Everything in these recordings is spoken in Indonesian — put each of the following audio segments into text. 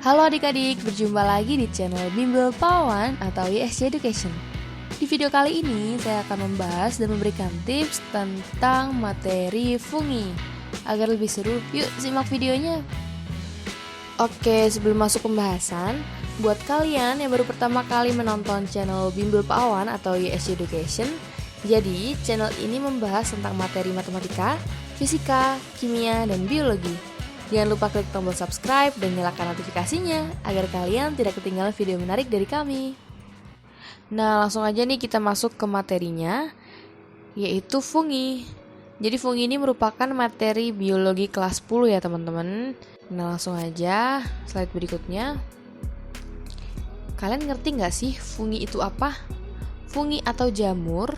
Halo adik-adik, berjumpa lagi di channel Bimbel Pawan atau YSC Education. Di video kali ini, saya akan membahas dan memberikan tips tentang materi fungi. Agar lebih seru, yuk simak videonya. Oke, sebelum masuk pembahasan, buat kalian yang baru pertama kali menonton channel Bimbel Pawan atau YSC Education, jadi channel ini membahas tentang materi matematika, fisika, kimia, dan biologi. Jangan lupa klik tombol subscribe dan nyalakan notifikasinya agar kalian tidak ketinggalan video menarik dari kami. Nah, langsung aja nih kita masuk ke materinya, yaitu fungi. Jadi fungi ini merupakan materi biologi kelas 10 ya teman-teman. Nah, langsung aja slide berikutnya. Kalian ngerti nggak sih fungi itu apa? Fungi atau jamur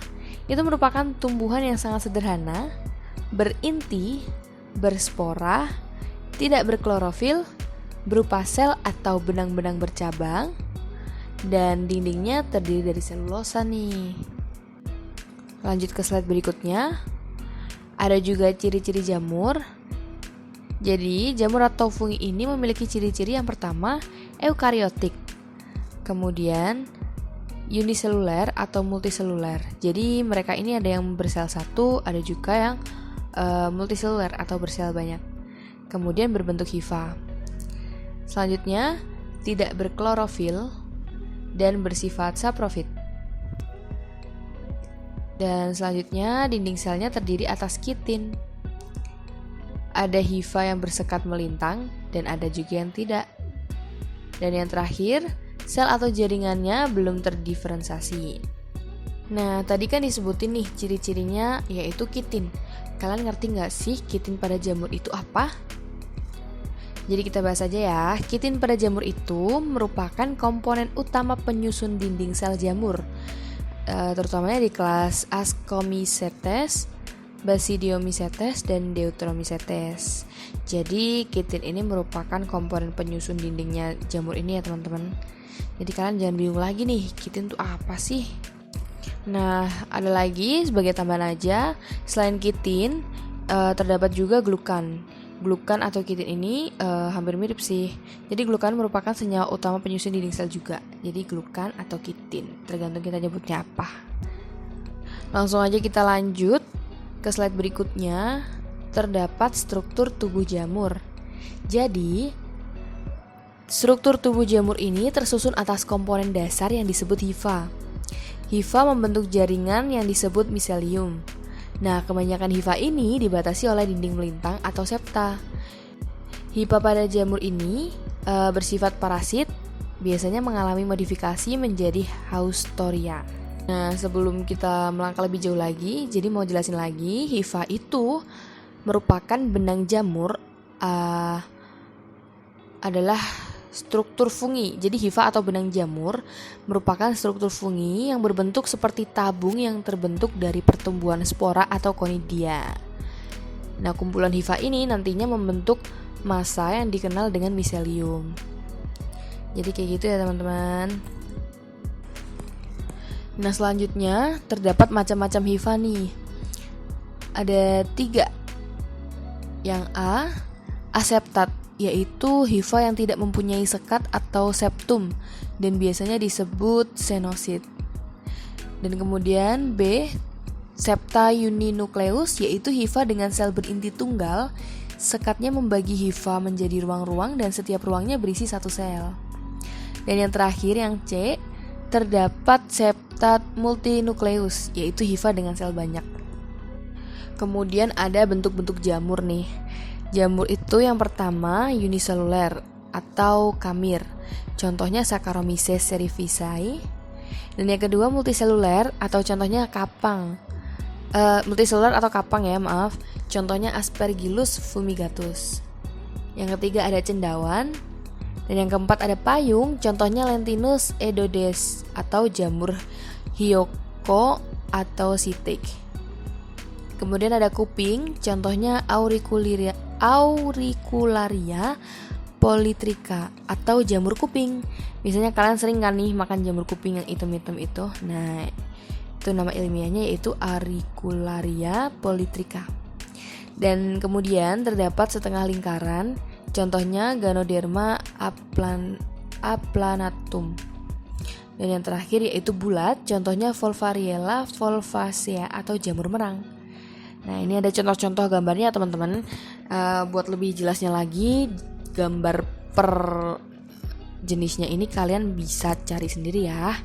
itu merupakan tumbuhan yang sangat sederhana, berinti, berspora, tidak berklorofil, berupa sel atau benang-benang bercabang, dan dindingnya terdiri dari selulosa nih. Lanjut ke slide berikutnya. Ada juga ciri-ciri jamur. Jadi jamur atau fungi ini memiliki ciri-ciri yang pertama, eukariotik. Kemudian uniseluler atau multiseluler. Jadi mereka ini ada yang bersel satu, ada juga yang multiseluler atau bersel banyak. Kemudian berbentuk hifa. Selanjutnya, tidak berklorofil dan bersifat saprofit. Dan selanjutnya, dinding selnya terdiri atas kitin. Ada hifa yang bersekat melintang dan ada juga yang tidak. Dan yang terakhir, sel atau jaringannya belum terdiferensiasi. Nah, tadi kan disebutin nih ciri-cirinya yaitu kitin. Kalian ngerti nggak sih kitin pada jamur itu apa? Jadi kita bahas aja ya. Kitin pada jamur itu merupakan komponen utama penyusun dinding sel jamur, terutamanya di kelas Ascomycetes, Basidiomycetes, dan Deuteromycetes. Jadi kitin ini merupakan komponen penyusun dindingnya jamur ini ya teman-teman. Jadi kalian jangan bingung lagi nih, kitin itu apa sih? Nah, ada lagi sebagai tambahan aja, selain kitin terdapat juga glukan. Glukan atau kitin ini hampir mirip sih. Jadi glukan merupakan senyawa utama penyusun dinding sel juga. Jadi glukan atau kitin, tergantung kita nyebutnya apa. Langsung aja kita lanjut ke slide berikutnya. Terdapat struktur tubuh jamur. Jadi struktur tubuh jamur ini tersusun atas komponen dasar yang disebut hifa. Hifa membentuk jaringan yang disebut miselium. Nah, kebanyakan hifa ini dibatasi oleh dinding melintang atau septa. Hifa pada jamur ini bersifat parasit, biasanya mengalami modifikasi menjadi haustoria. Nah, sebelum kita melangkah lebih jauh lagi, jadi mau jelasin lagi, hifa itu merupakan benang jamur adalah struktur fungi. Jadi hifa atau benang jamur merupakan struktur fungi yang berbentuk seperti tabung yang terbentuk dari pertumbuhan spora atau conidia. Nah, kumpulan hifa ini nantinya membentuk massa yang dikenal dengan miselium. Jadi kayak gitu ya teman-teman. Nah, selanjutnya terdapat macam-macam hifa nih. Ada 3. Yang A, aseptat, yaitu hifa yang tidak mempunyai sekat atau septum dan biasanya disebut senosit. Dan kemudian B, septa uninukleus, yaitu hifa dengan sel berinti tunggal. Sekatnya membagi hifa menjadi ruang-ruang dan setiap ruangnya berisi satu sel. Dan yang terakhir yang C, terdapat septat multinukleus, yaitu hifa dengan sel banyak. Kemudian ada bentuk-bentuk jamur nih. Jamur itu yang pertama uniseluler atau kamir. Contohnya Saccharomyces cerevisiae. Dan yang kedua multiseluler atau contohnya kapang. Multiseluler atau kapang ya, maaf. Contohnya Aspergillus fumigatus. Yang ketiga ada cendawan. Dan yang keempat ada payung. Contohnya Lentinus edodes atau jamur Hyoko atau sitik. Kemudian ada kuping, contohnya Auricularia polytricha atau jamur kuping. Misalnya kalian sering kan nih makan jamur kuping yang hitam-hitam itu. Nah, itu nama ilmiahnya yaitu Auricularia polytricha. Dan kemudian terdapat setengah lingkaran, Contohnya Ganoderma aplanatum. Dan yang terakhir yaitu bulat, contohnya Volvariella volvacea atau jamur merang. Nah, ini ada contoh-contoh gambarnya teman-teman. Buat lebih jelasnya lagi, gambar per jenisnya ini kalian bisa cari sendiri ya.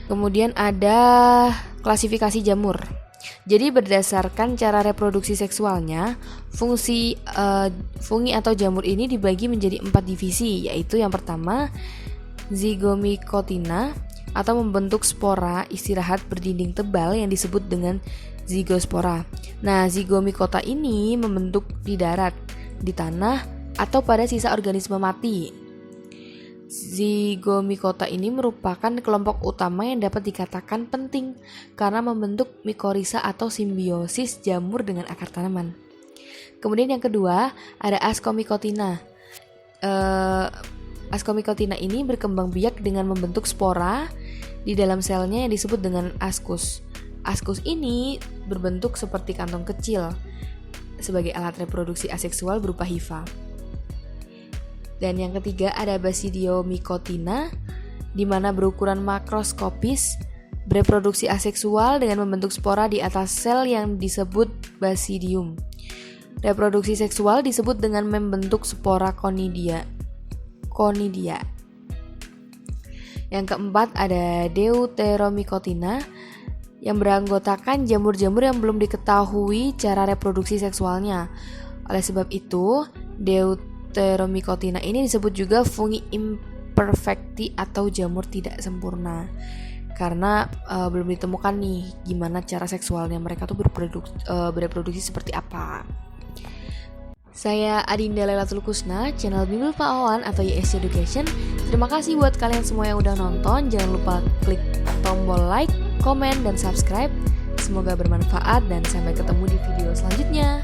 Kemudian ada klasifikasi jamur. Jadi berdasarkan cara reproduksi seksualnya, fungi atau jamur ini dibagi menjadi 4 divisi, yaitu yang pertama Zygomycotina atau membentuk spora istirahat berdinding tebal yang disebut dengan zygospora. Nah, zygomycota ini membentuk di darat, di tanah, atau pada sisa organisme mati. Zygomycota ini merupakan kelompok utama yang dapat dikatakan penting karena membentuk mikorisa atau simbiosis jamur dengan akar tanaman. Kemudian yang kedua ada Ascomycotina. Ascomycotina ini berkembang biak dengan membentuk spora di dalam selnya yang disebut dengan ascus. Ascus ini berbentuk seperti kantong kecil sebagai alat reproduksi aseksual berupa hifa. Dan yang ketiga ada Basidiomycotina, di mana berukuran makroskopis, bereproduksi aseksual dengan membentuk spora di atas sel yang disebut basidium. Reproduksi seksual disebut dengan membentuk spora conidia. Yang keempat ada Deuteromycotina, yang beranggotakan jamur-jamur yang belum diketahui cara reproduksi seksualnya. Oleh sebab itu, Deuteromycotina ini disebut juga fungi imperfecti atau jamur tidak sempurna. Karena belum ditemukan nih gimana cara seksualnya mereka tuh bereproduksi seperti apa. Saya Adinda Lailatul Kusna, channel Bimbel Pak Awan atau YSC Education. Terima kasih buat kalian semua yang udah nonton. Jangan lupa klik tombol like, komen, dan subscribe. Semoga bermanfaat dan sampai ketemu di video selanjutnya.